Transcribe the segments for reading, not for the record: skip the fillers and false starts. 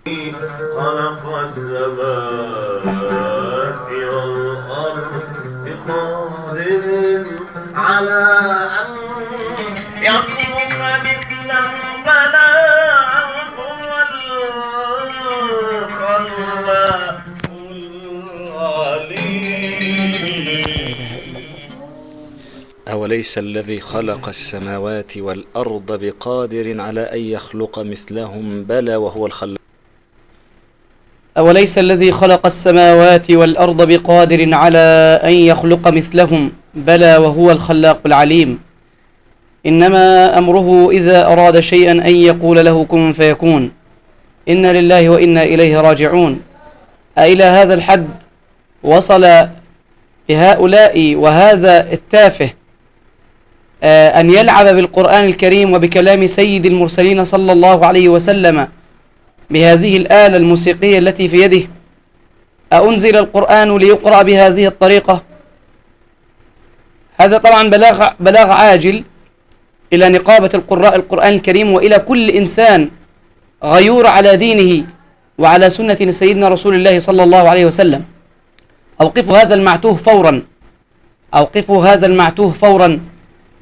خلق السماوات والأرض بقادر على أن يخلق مثلهم بلى وهو الخلاق العليم. أوليس الذي خلق السماوات والأرض بقادر على أن يخلق مثلهم بلى وهو الخلاق. أوليس الذي خلق السماوات والأرض بقادر على أن يخلق مثلهم بلى وهو الخلاق العليم. إنما أمره إذا أراد شيئا أن يقول له كن فيكون. إنا لله وإنا إليه راجعون. إلى هذا الحد وصل بهؤلاء وهذا التافه أن يلعب بالقرآن الكريم وبكلام سيد المرسلين صلى الله عليه وسلم بهذه الآلة الموسيقية التي في يده. أنزل القرآن ليقرأ بهذه الطريقة؟ هذا طبعا بلاغ عاجل إلى نقابة القراء القرآن الكريم وإلى كل إنسان غيور على دينه وعلى سنة سيدنا رسول الله صلى الله عليه وسلم. أوقفوا هذا المعتوه فورا، أوقفوا هذا المعتوه فورا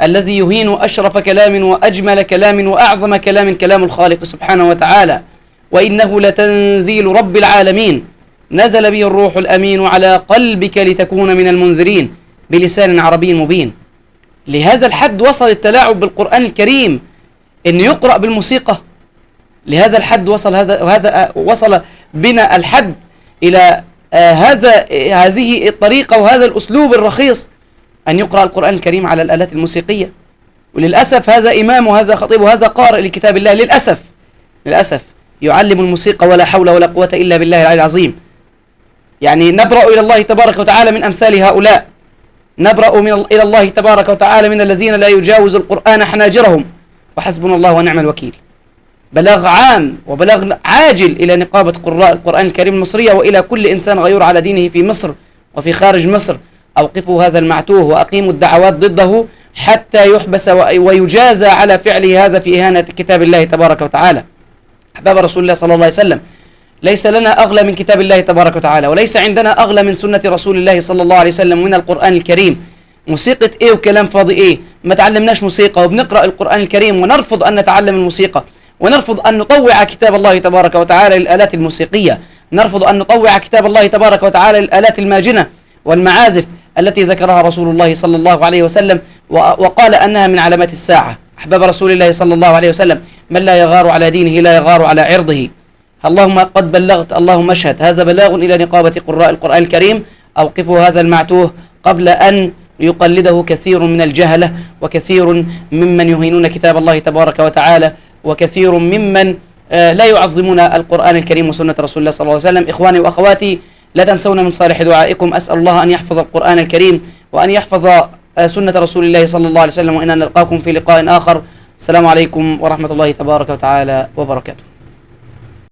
الذي يهين أشرف كلام وأجمل كلام وأعظم كلام، كلام الخالق سبحانه وتعالى. وإنه لتنزيل رب العالمين نزل به الروح الأمين على قلبك لتكون من المنذرين بلسان عربي مبين. لهذا الحد وصل التلاعب بالقرآن الكريم إن يقرأ بالموسيقى. لهذا الحد وصل بنا الحد إلى هذه الطريقة وهذا الأسلوب الرخيص أن يقرأ القرآن الكريم على الآلات الموسيقية. وللأسف هذا إمام وهذا خطيب وهذا قارئ لكتاب الله للأسف يعلم الموسيقى ولا حول ولا قوة إلا بالله العلي العظيم. يعني نبرأ إلى الله تبارك وتعالى من أمثال هؤلاء، نبرأ إلى الله تبارك وتعالى من الذين لا يجاوز القرآن حناجرهم، وحسبنا الله ونعم الوكيل. بلاغ عام وبلاغ عاجل إلى نقابة قراء القرآن الكريم المصرية وإلى كل إنسان غيور على دينه في مصر وفي خارج مصر. أوقفوا هذا المعتوه وأقيموا الدعوات ضده حتى يحبس ويجازى على فعله هذا في إهانة كتاب الله تبارك وتعالى. أحباب رسول الله صلى الله عليه وسلم، ليس لنا أغلى من كتاب الله تبارك وتعالى، وليس عندنا أغلى من سنة رسول الله صلى الله عليه وسلم ومن القرآن الكريم. موسيقى إيه وكلام فاضي إيه؟ ما تعلمناش موسيقى وبنقرأ القرآن الكريم ونرفض أن نتعلم الموسيقى، ونرفض أن نطوع كتاب الله تبارك وتعالى للآلات الموسيقية، نرفض أن نطوع كتاب الله تبارك وتعالى للآلات الماجنة والمعازف التي ذكرها رسول الله صلى الله عليه وسلم وقال أنها من علامات الساعة. أحباب رسول الله صلى الله عليه وسلم، من لا يغار على دينه لا يغار على عرضه. اللهم قد بلغت، اللهم اشهد. هذا بلاغ إلى نقابة قراء القرآن الكريم. أوقفوا هذا المعتوه قبل أن يقلده كثير من الجهلة وكثير ممن يهينون كتاب الله تبارك وتعالى وكثير ممن لا يعظمون القرآن الكريم وسنة رسول الله صلى الله عليه وسلم. إخواني وأخواتي، لا تنسون من صالح دعائكم. أسأل الله أن يحفظ القرآن الكريم وأن يحفظ سنة رسول الله صلى الله عليه وسلم، وإن نلقاكم في لقاء آخر. السلام عليكم ورحمة الله تبارك وتعالى وبركاته.